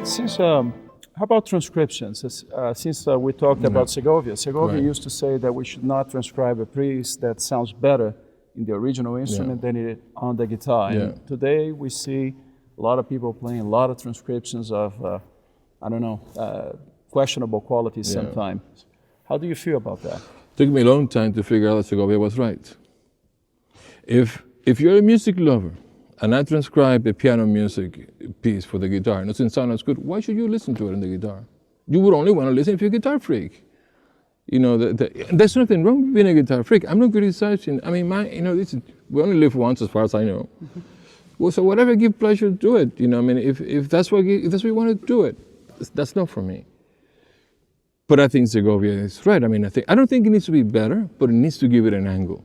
How about transcriptions? Since we talked about Segovia used to say that we should not transcribe a piece that sounds better in the original instrument than it on the guitar. Yeah. And today we see a lot of people playing a lot of transcriptions of, questionable quality sometimes. How do you feel about that? It took me a long time to figure out that Segovia was right. If you're a music lover, and I transcribe a piano music piece for the guitar, and it doesn't sound as good, why should you listen to it on the guitar? You would only want to listen if you're a guitar freak. You know, there's nothing wrong with being a guitar freak. I'm not criticizing. I mean, we only live once, as far as I know. Well, so whatever gives pleasure, do it. You know, I mean, if that's what you want to do it, that's not for me. But I think Segovia is right. I mean, I don't think it needs to be better, but it needs to give it an angle.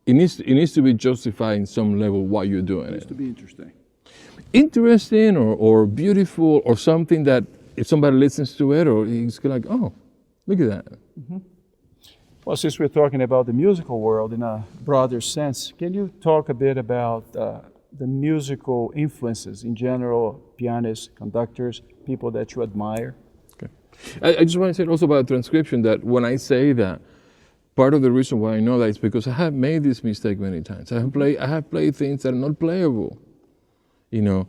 It needs to be justified in some level why you're doing it. It needs to be interesting. Interesting or beautiful or something that if somebody listens to it, or he's like, oh, look at that. Mm-hmm. Well, since we're talking about the musical world in a broader sense, can you talk a bit about the musical influences in general, pianists, conductors, people that you admire? Okay. I just want to say also about transcription that when I say that, part of the reason why I know that is because I have made this mistake many times. I have played things that are not playable. You know,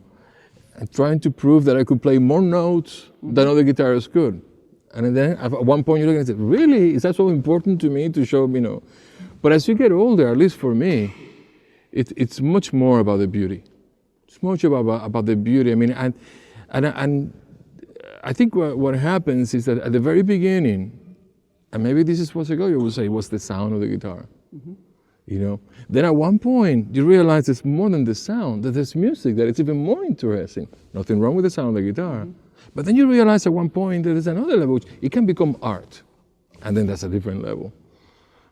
I'm trying to prove that I could play more notes than other guitarists could. And then at one point you're looking and say, really? Is that so important to me to show, you know? But as you get older, at least for me, it's much more about the beauty. It's much about the beauty. I mean, and I think what happens is that at the very beginning, and maybe this is what Segovia would say, was the sound of the guitar. Mm-hmm. You know, then at one point you realize it's more than the sound, that there's music, that it's even more interesting. Nothing wrong with the sound of the guitar. Mm-hmm. But then you realize at one point that there's another level, it can become art. And then that's a different level.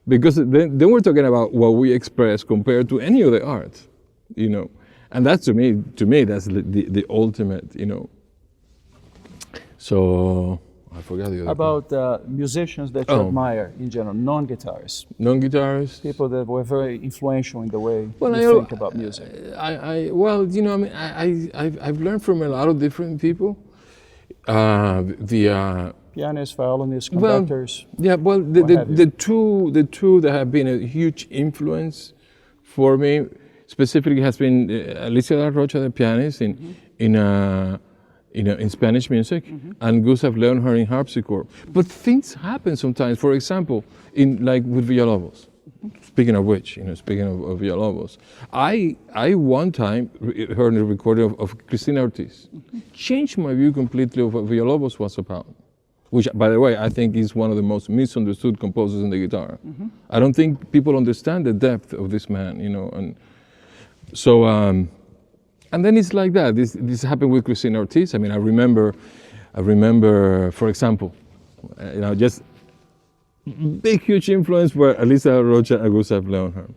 Because then we're talking about what we express compared to any other art, you know. And that's to me, that's the ultimate, you know. So, I forgot the other about musicians that you admire in general, non-guitarists. Non-guitarists? People that were very influential in the way you think about music. Well, you know, I mean, I've learned from a lot of different people. Pianists, violinists, conductors. Well, the two that have been a huge influence for me specifically has been Alicia Rocha, the pianist, in Spanish music, and Gustav Leonhardt in harpsichord. But things happen sometimes. For example, with Villalobos. Speaking of which, you know, speaking of Villalobos, I one time heard a recording of Cristina Ortiz. Changed my view completely of what Villalobos was about. Which, by the way, I think is one of the most misunderstood composers in the guitar. I don't think people understand the depth of this man, you know, and so. And then it's like that. This happened with Cristina Ortiz. I mean, I remember, for example, you know, just big, huge influence were Alicia Rocha and Gustav Leonhardt.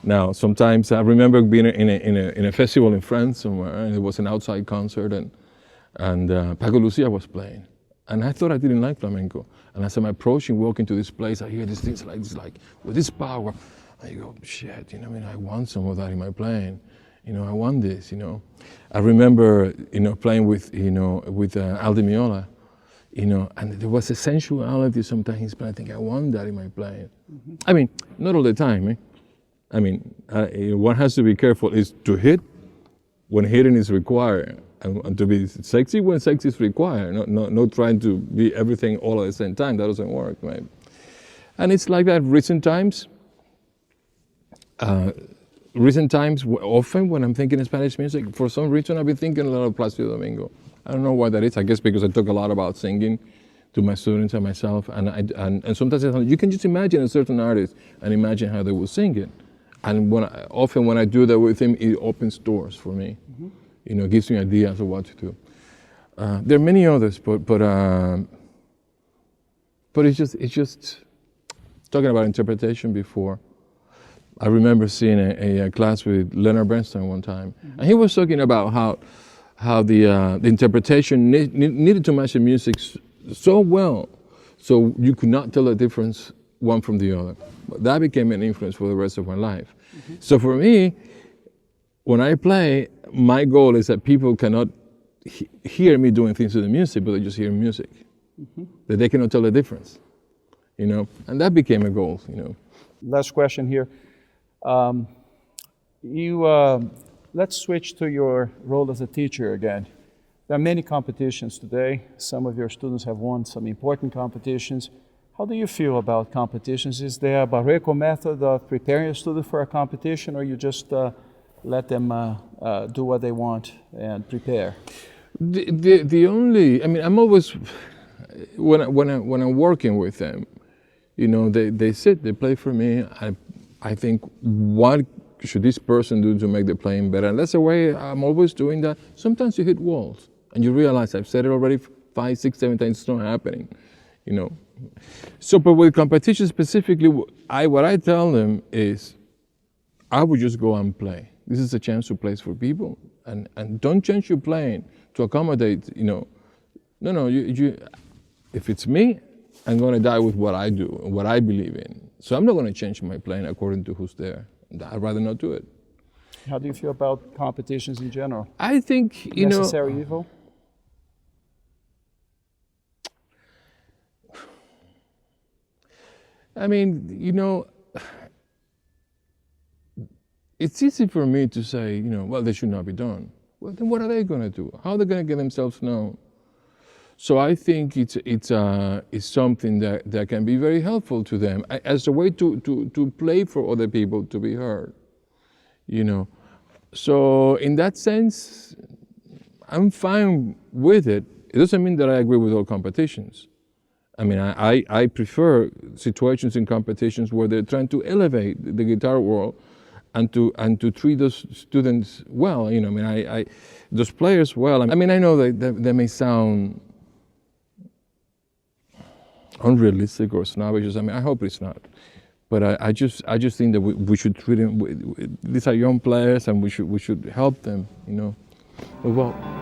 Now, sometimes I remember being in a festival in France somewhere, and it was an outside concert, and Paco Lucia was playing. And I thought I didn't like flamenco. And as I'm approaching, walking to this place, I hear these things like this, like, with this power. I go, shit, you know, I mean, I want some of that in my playing. You know, I want this, you know. I remember, you know, playing with Aldi Meola, you know, and there was a sensuality sometimes, but I think I want that in my playing. I mean, not all the time, eh? I mean, one has to be careful is to hit when hitting is required, and to be sexy when sex is required, not trying to be everything all at the same time. That doesn't work, right? And it's like that recent times, often when I'm thinking Spanish music, for some reason I've been thinking a lot of Plácido Domingo. I don't know why that is. I guess because I talk a lot about singing to my students and myself, and sometimes you can just imagine a certain artist and imagine how they will sing it. And often when I do that with him, it opens doors for me. You know, gives me ideas of what to do. There are many others, but it's just talking about interpretation before. I remember seeing a class with Leonard Bernstein one time, and he was talking about how the interpretation needed to match the music so well, so you could not tell the difference one from the other. That became an influence for the rest of my life. So for me, when I play, my goal is that people cannot hear me doing things to the music, but they just hear music. That they cannot tell the difference, you know? And that became a goal, you know? Last question here. Let's switch to your role as a teacher again. There are many competitions today. Some of your students have won some important competitions. How do you feel about competitions? Is there a Barrueco method of preparing a student for a competition, or you just let them do what they want and prepare? The only, I mean, I'm always, when I'm working with them, you know, they sit, they play for me. I think, what should this person do to make the playing better? And that's the way I'm always doing that. Sometimes you hit walls and you realize, I've said it already 5, 6, 7 times, it's not happening, you know. So, but with competition specifically, what I tell them is, I would just go and play. This is a chance to play for people, and don't change your playing to accommodate, you know. No, you if it's me, I'm gonna die with what I do, what I believe in. So I'm not gonna change my playing according to who's there. I'd rather not do it. How do you feel about competitions in general? I think, you know, necessary evil? I mean, you know, it's easy for me to say, you know, well, they should not be done. Well, then what are they going to do? How are they going to get themselves known? So I think it's something that can be very helpful to them as a way to play for other people to be heard, you know. So in that sense, I'm fine with it. It doesn't mean that I agree with all competitions. I mean, I prefer situations in competitions where they're trying to elevate the guitar world and to treat those students well. You know, I mean, those players well. I mean, I know that they may sound unrealistic or snobbish. I mean, I hope it's not. But I just think that we should treat them. These are young players, and we should help them. You know, well.